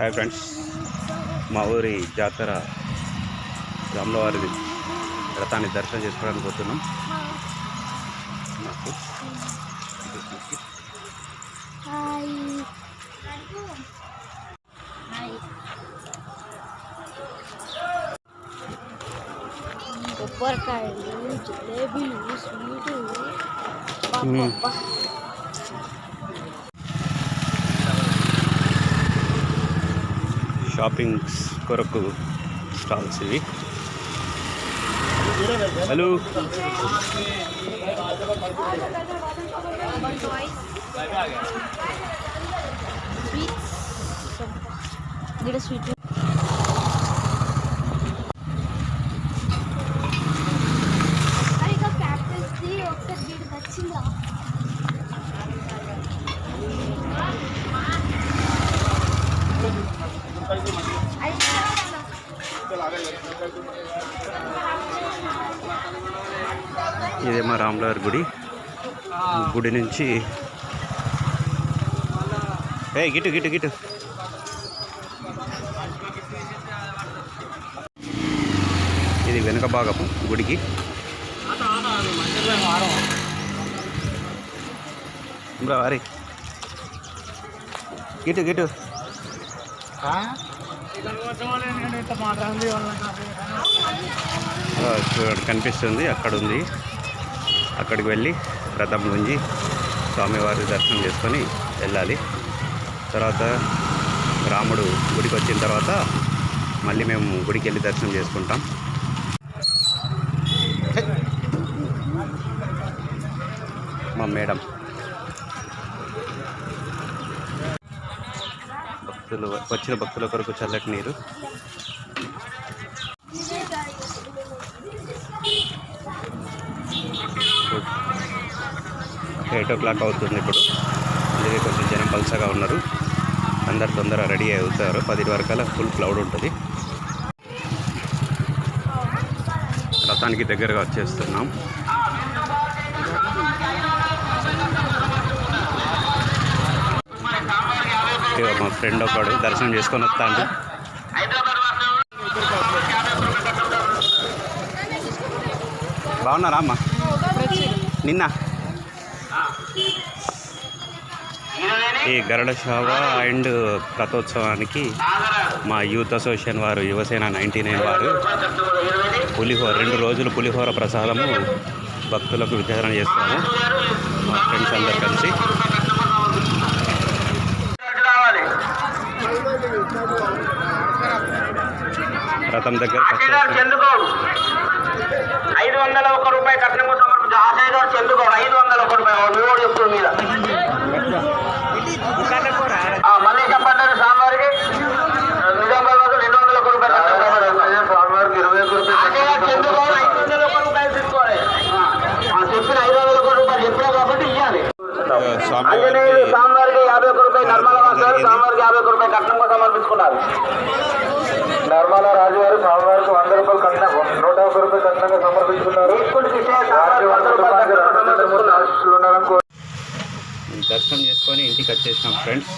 Hi friends, మా ఊరి జాతర రాములవారి రథాన్ని దర్శనం చేసుకోవడానికి పోతున్నాం. నాకు కొబ్బరికాయలు, జిలేబీలు, స్వీటు, షాపింగ్ కొరకు స్టాల్స్ ఇవి. హలో, స్వీట్ ఇదేమో రాములవారి గుడి నుంచి గిటు గిటు గిటు ఇది వెనుక భాగము గుడికి. వారి గిటు గిటు చూడండి, కనిపిస్తుంది. అక్కడ ఉంది, అక్కడికి వెళ్ళి రథం నుంచి స్వామివారి దర్శనం చేసుకొని వెళ్ళాలి. తర్వాత రాముడు గుడికి వచ్చిన తర్వాత మళ్ళీ మేము గుడికి వెళ్ళి దర్శనం చేసుకుంటాం. మా మేడం వచ్చిన భక్తుల కొరకు చల్లటి నీరు. 8 o'clock అవుతుంది ఇప్పుడు. అందుకే కొంచెం జనం పల్సగా ఉన్నారు. అందరు తొందరగా రెడీ అవుతారు. 10 వరకల్లా ఫుల్ క్లౌడ్ ఉంటుంది. రథానికి దగ్గరగా వచ్చేస్తున్నాం. మా ఫ్రెండ్ ఒకడు దర్శనం చేసుకొని వస్తాడు. బాగున్నారా అమ్మ? నిన్న ఈ గరుడ సేవ అండ్ రథోత్సవానికి మా యూత్ అసోసియేషన్ వారు, యువసేన 99 వారు పులిహోర 2 రోజులు పులిహోర ప్రసాదము భక్తులకు వితరణ చేస్తాము. మా ఫ్రెండ్స్ అందరు కలిసి రథం దగ్గర 501 రూపాయి కట్నము సమర్పించి ఆశయ గారు చెందుకోవాలి. 501 రూపాయలు చెప్తుంది మీద మళ్ళీ చెప్పంటారు. స్వామివారికి నిజామాబాద్ 201 రూపాయలు స్వామివారికి 21 రూపాయలు చెందుకోవాలి. 501 రూపాయలు తీసుకోవాలి. చెప్పిన 501 రూపాయలు చెప్పినా కాబట్టి ఇవ్వాలి. స్వామివారికి 51 రూపాయలు నిర్మల వాసారు స్వామివారికి 51 రూపాయలు కట్నంగా సమర్పించుకున్నారు. నిర్మల రాజు గారు స్వామివారికి 100 రూపాయలు కట్నం 150 రూపాయలు కట్నంగా సమర్పించుకున్నారు. దర్శనం చేసుకొని ఇంటికి వచ్చేసినాం ఫ్రెండ్స్.